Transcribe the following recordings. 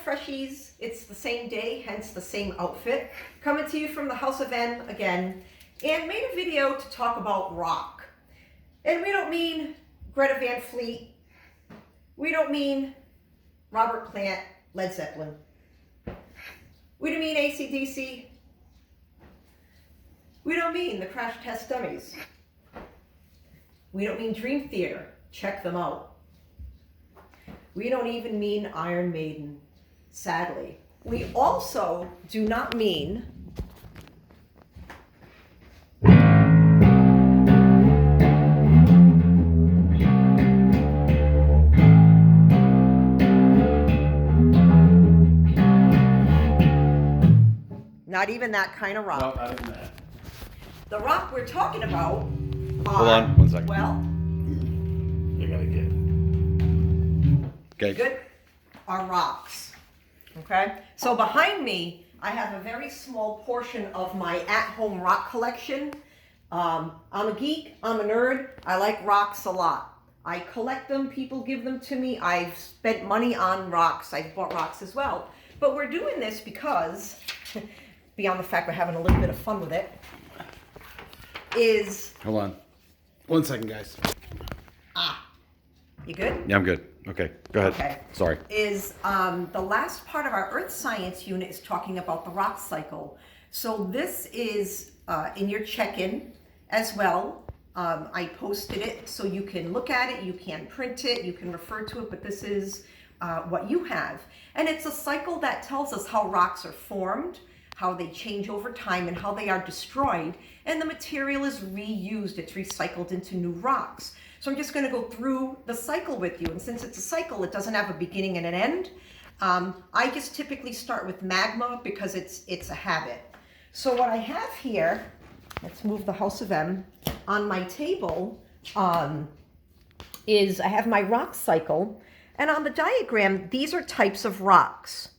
freshies. It's the same day, hence the same outfit. Coming to you from the House of M again, and made a video to talk about rock. And we don't mean Greta Van Fleet. We don't mean Robert Plant, Led Zeppelin. We don't mean AC/DC. We don't mean the Crash Test Dummies. We don't mean Dream Theater. Check them out. We don't even mean Iron Maiden, sadly. We also do not mean not even that kind of rock. No, not even that. The rock we're talking about Hold on 1 second. well, You're gonna get. Okay. good, are rocks. Okay? So behind me, I have a very small portion of my at-home rock collection. I'm a geek, I'm a nerd, I like rocks a lot. I collect them, people give them to me, I've spent money on rocks, I've bought rocks as well. But we're doing this because, beyond the fact we're having a little bit of fun with it, is... Hold on. 1 second, guys. You good? Yeah, I'm good. Okay, go ahead. Okay. Sorry. Is the last part of our Earth Science unit is talking about the rock cycle. So this is in your check-in as well. I posted it so you can look at it, you can print it, you can refer to it, but this is what you have. And it's a cycle that tells us how rocks are formed, how they change over time, and how they are destroyed. And the material is reused, it's recycled into new rocks. So I'm just going to go through the cycle with you. And since it's a cycle, it doesn't have a beginning and an end. I just typically start with magma because it's a habit. So what I have here, let's move the House of M, on my table is I have my rock cycle. And on the diagram, these are types of rocks.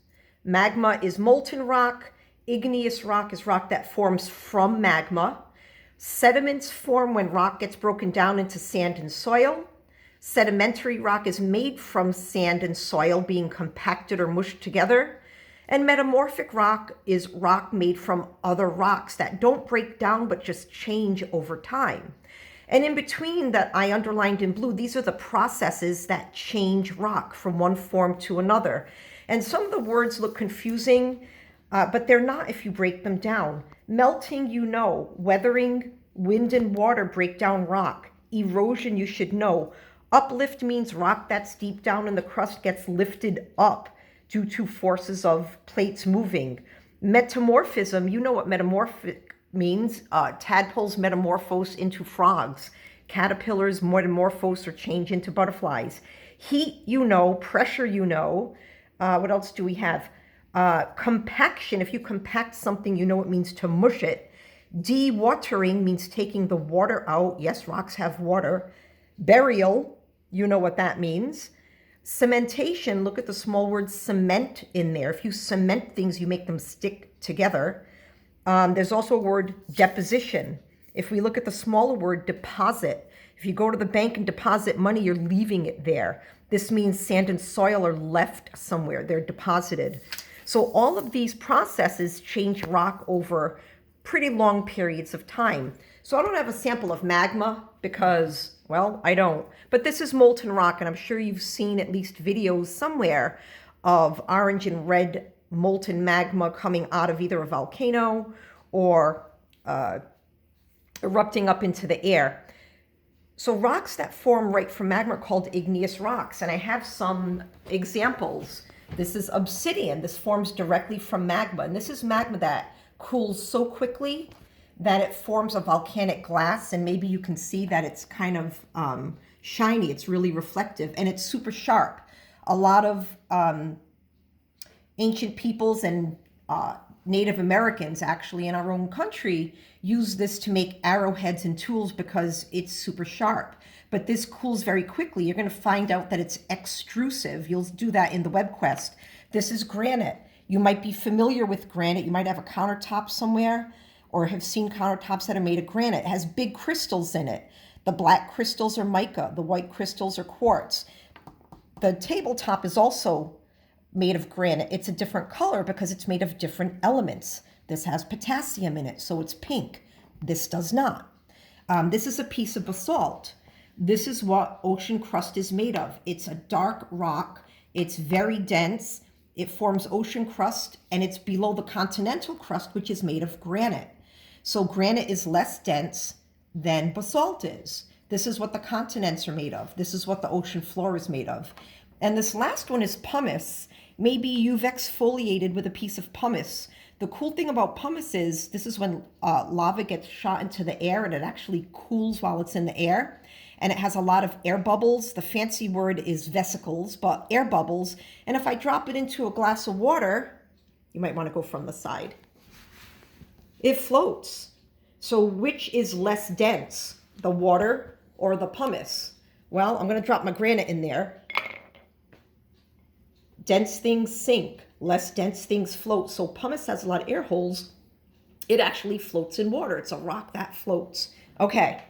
Magma is molten rock. Igneous rock is rock that forms from magma. Sediments form when rock gets broken down into sand and soil. Sedimentary rock is made from sand and soil being compacted or mushed together. And metamorphic rock is rock made from other rocks that don't break down but just change over time. And in between that I underlined in blue, these are the processes that change rock from one form to another. And some of the words look confusing, but they're not if you break them down. Melting, you know. Weathering, wind and water break down rock. Erosion, you should know. Uplift means rock that's deep down in the crust gets lifted up due to forces of plates moving. Metamorphism, you know what metamorphic means. Tadpoles metamorphose into frogs. Caterpillars metamorphose or change into butterflies. Heat, you know. Pressure, you know. What else do we have? Compaction, if you compact something, you know it means to mush it. Dewatering means taking the water out. Yes, rocks have water. Burial, you know what that means. Cementation, look at the small word cement in there. If you cement things, you make them stick together. There's also a word deposition. If we look at the smaller word deposit, if you go to the bank and deposit money, you're leaving it there. This means sand and soil are left somewhere. They're deposited. So all of these processes change rock over pretty long periods of time. So I don't have a sample of magma because, well, I don't. But this is molten rock, and I'm sure you've seen at least videos somewhere of orange and red molten magma coming out of either a volcano or erupting up into the air. So rocks that form right from magma are called igneous rocks, and I have some examples. This is obsidian. This forms directly from magma. And this is magma that cools so quickly that it forms a volcanic glass. And maybe you can see that it's kind of shiny. It's really reflective. And it's super sharp. A lot of ancient peoples and Native Americans, actually, in our own country, use this to make arrowheads and tools because it's super sharp. But this cools very quickly. You're going to find out that it's extrusive. You'll do that in the WebQuest. This is granite. You might be familiar with granite. You might have a countertop somewhere or have seen countertops that are made of granite. It has big crystals in it. The black crystals are mica. The white crystals are quartz. The tabletop is also made of granite. It's a different color because it's made of different elements. This has potassium in it, so it's pink. This does not. This is a piece of basalt. This is what ocean crust is made of. It's a dark rock. It's very dense. It forms ocean crust, and it's below the continental crust, which is made of granite. So granite is less dense than basalt is. This is what the continents are made of. This is what the ocean floor is made of. And this last one is pumice. Maybe you've exfoliated with a piece of pumice. The cool thing about pumice is this is when lava gets shot into the air, and it actually cools while it's in the air. And it has a lot of air bubbles. The fancy word is vesicles, but air bubbles. And if I drop it into a glass of water, you might want to go from the side, it floats. So which is less dense, the water or the pumice? Well, I'm going to drop my granite in there. Dense things sink, less dense things float. So pumice has a lot of air holes. It actually floats in water. It's a rock that floats. Okay,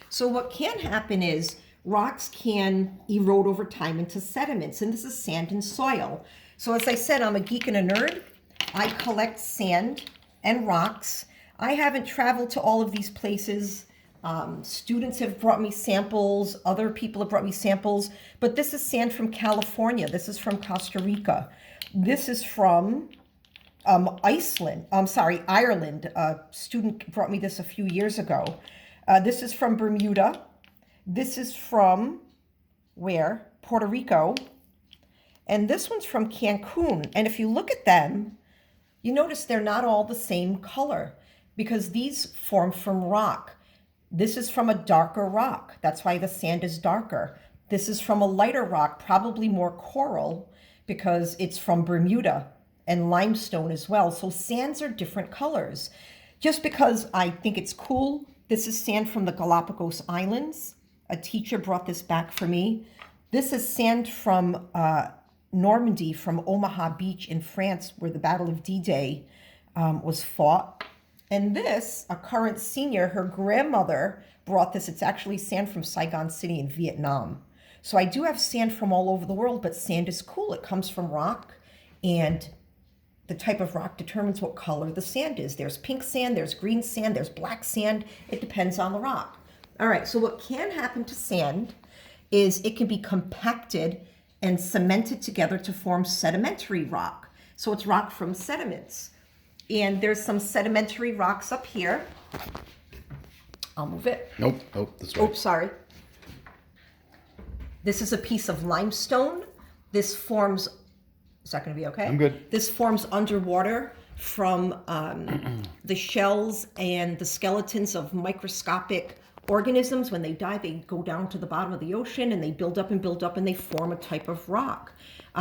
so what can happen is rocks can erode over time into sediments, and this is sand and soil. So as I said, I'm a geek and a nerd. I collect sand and rocks. I haven't traveled to all of these places. Students have brought me samples. Other people have brought me samples. But this is sand from California. This is from Costa Rica. This is from Ireland. A student brought me this a few years ago. This is from Bermuda. This is from where? Puerto Rico. And this one's from Cancun. And if you look at them, you notice they're not all the same color because these form from rock. This is from a darker rock. That's why the sand is darker. This is from a lighter rock, probably more coral, because it's from Bermuda, and limestone as well. So sands are different colors. Just because I think it's cool, this is sand from the Galapagos Islands. A teacher brought this back for me. This is sand from Normandy, from Omaha Beach in France, where the Battle of D-Day was fought. And this, a current senior, her grandmother brought this. It's actually sand from Saigon City in Vietnam. So I do have sand from all over the world, but sand is cool. It comes from rock, and the type of rock determines what color the sand is. There's pink sand, there's green sand, there's black sand. It depends on the rock. All right, so what can happen to sand is it can be compacted and cemented together to form sedimentary rock. So it's rock from sediments. And there's some sedimentary rocks up here. I'll move it. Nope, this way. Oops, sorry. This is a piece of limestone. This forms, is that going to be okay? I'm good. This forms underwater from the shells and the skeletons of microscopic organisms. When they die, they go down to the bottom of the ocean and they build up and they form a type of rock.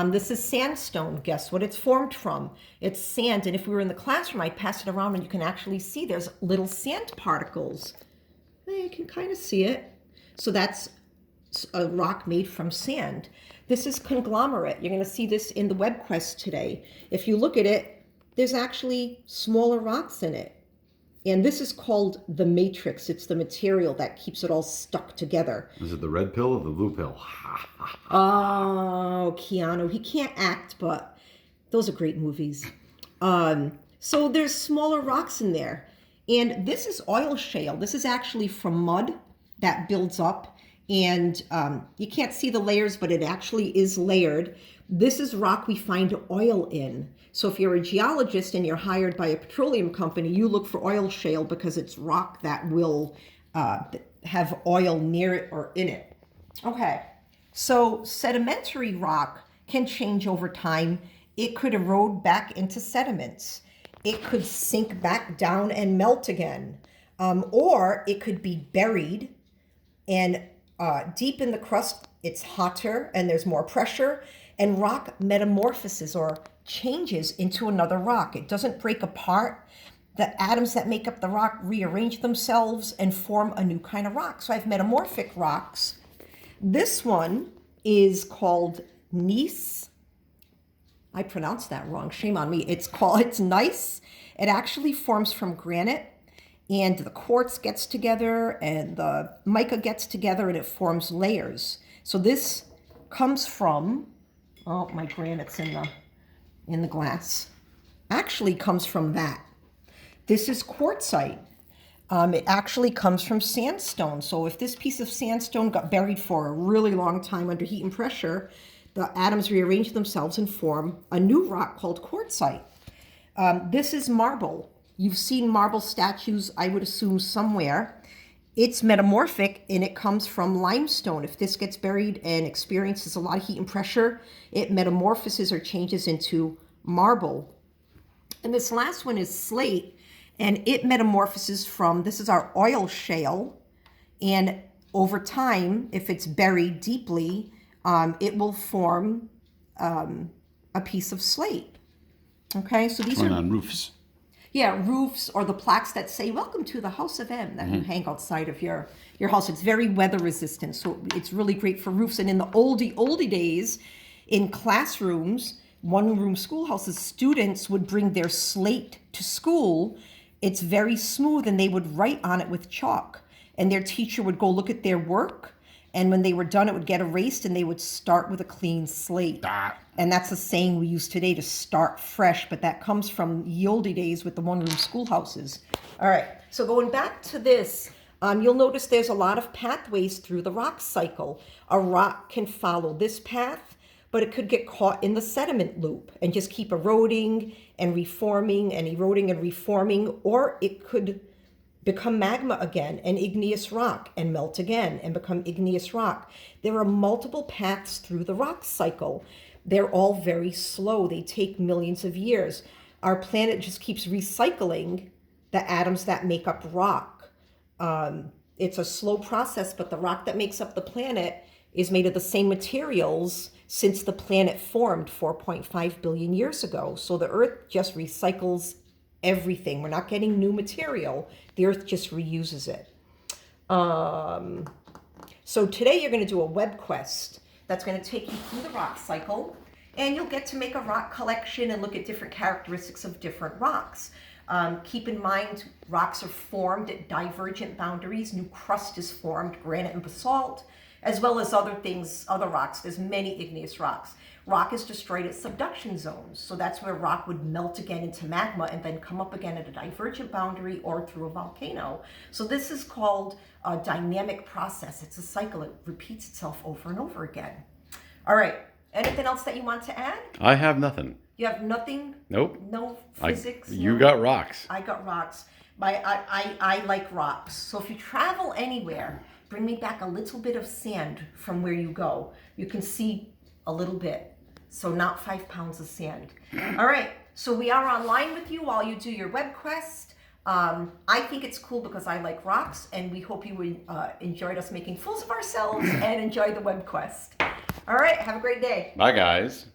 This is sandstone. Guess what it's formed from? It's sand. And if we were in the classroom, I'd pass it around and you can actually see there's little sand particles. You can kind of see it. So that's a rock made from sand. This is conglomerate. You're going to see this in the web quest today. If you look at it, there's actually smaller rocks in it. And this is called the matrix. It's the material that keeps it all stuck together. Is it the red pill or the blue pill? Oh, Keanu. He can't act, but those are great movies. So there's smaller rocks in there. And this is oil shale. This is actually from mud that builds up. And you can't see the layers, but it actually is layered. This is rock we find oil in. So if you're a geologist and you're hired by a petroleum company, you look for oil shale because it's rock that will have oil near it or in it. Okay, so sedimentary rock can change over time. It could erode back into sediments. It could sink back down and melt again. Or it could be buried and deep in the crust, it's hotter and there's more pressure, and rock metamorphoses or changes into another rock. It doesn't break apart. The atoms that make up the rock rearrange themselves and form a new kind of rock. So I have metamorphic rocks. This one is called gneiss. I pronounced that wrong. Shame on me. It's gneiss. It actually forms from granite. And the quartz gets together and the mica gets together and it forms layers. So this comes from, oh, my granite's in the in the glass actually comes from that. This is quartzite. It actually comes from sandstone. So if this piece of sandstone got buried for a really long time under heat and pressure, the atoms rearrange themselves and form a new rock called quartzite. This is marble. You've seen marble statues, I would assume, somewhere. It's metamorphic and it comes from limestone. If this gets buried and experiences a lot of heat and pressure, it metamorphoses or changes into marble. And this last one is slate, and it metamorphoses from, this is our oil shale, and over time, if it's buried deeply, it will form a piece of slate. Okay, so these are on roofs. Yeah, roofs or the plaques that say "Welcome to the House of M" that you hang outside of your house. It's very weather resistant, so it's really great for roofs. And in the oldie days, in classrooms, one-room schoolhouses, students would bring their slate to school. It's very smooth, and they would write on it with chalk. And their teacher would go look at their work, and when they were done, it would get erased, and they would start with a clean slate. And that's a saying we use today, to start fresh, but that comes from the oldie days with the one-room schoolhouses. All right, so going back to this, you'll notice there's a lot of pathways through the rock cycle. A rock can follow this path, but it could get caught in the sediment loop and just keep eroding and reforming and eroding and reforming, or it could become magma again, and igneous rock, and melt again and become igneous rock. There are multiple paths through the rock cycle. They're all very slow. They take millions of years. Our planet just keeps recycling the atoms that make up rock. It's a slow process, but the rock that makes up the planet is made of the same materials since the planet formed 4.5 billion years ago. So the Earth just recycles everything. We're not getting new material. The Earth just reuses it. So today you're going to do a web quest that's going to take you through the rock cycle, and you'll get to make a rock collection and look at different characteristics of different rocks. Keep in mind, rocks are formed at divergent boundaries. New crust is formed, granite and basalt, as well as other things, other rocks. There's many igneous rocks. Rock is destroyed at subduction zones. So that's where rock would melt again into magma and then come up again at a divergent boundary or through a volcano. So this is called a dynamic process. It's a cycle. It repeats itself over and over again. All right. Anything else that you want to add? I have nothing. You have nothing? Nope. No physics? You no? got rocks. I got rocks. I like rocks. So if you travel anywhere, bring me back a little bit of sand from where you go. You can see a little bit. So not 5 pounds of sand. All right. So we are online with you while you do your web quest. I think it's cool because I like rocks, and we hope you enjoyed us making fools of ourselves and enjoy the web quest. All right. Have a great day. Bye, guys.